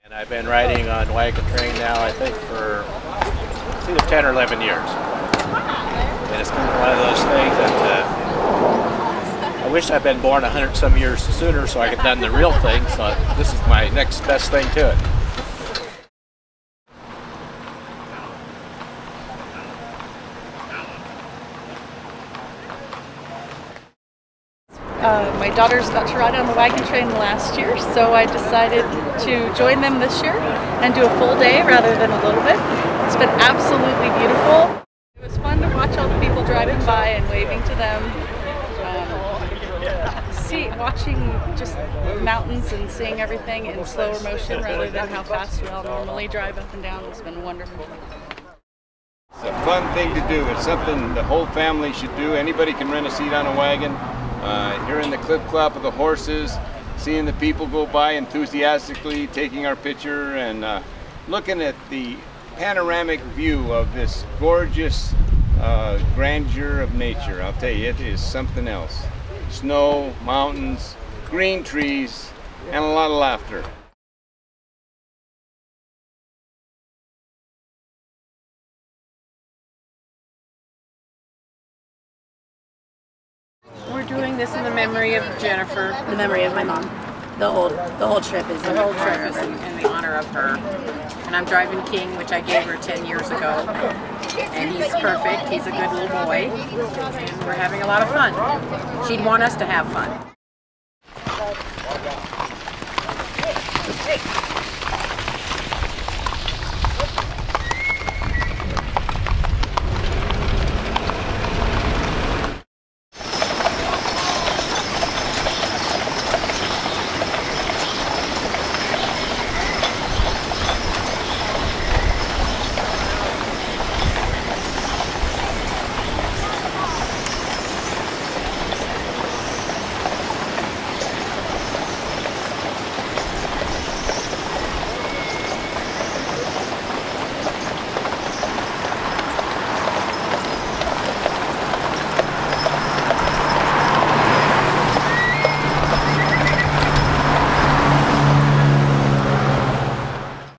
And I've been riding on Wagon train now, I think, for either 10 or 11 years. And it's kind of one of those things that I wish I'd been born 100 some years sooner so I could have done the real thing. So this is my next best thing to it. My daughters got to ride on the Wagon train last year, so I decided to join them this year and do a full day rather than a little bit. It's been absolutely beautiful. It was fun to watch all the people driving by and waving to them. Watching just mountains and seeing everything in slower motion rather than how fast we all normally drive up and down has been wonderful. It's a fun thing to do. It's something the whole family should do. Anybody can rent a seat on a wagon. Hearing the clip-clop of the horses, seeing the people go by enthusiastically, taking our picture, and looking at the panoramic view of this gorgeous grandeur of nature. I'll tell you, it is something else. Snow, mountains, green trees, and a lot of laughter. We're doing this in the memory of Jennifer. The memory of my mom. The whole trip is The whole trip is in the honor of her. And I'm driving King, which I gave her 10 years ago. And he's perfect. He's a good little boy. And we're having a lot of fun. She'd want us to have fun.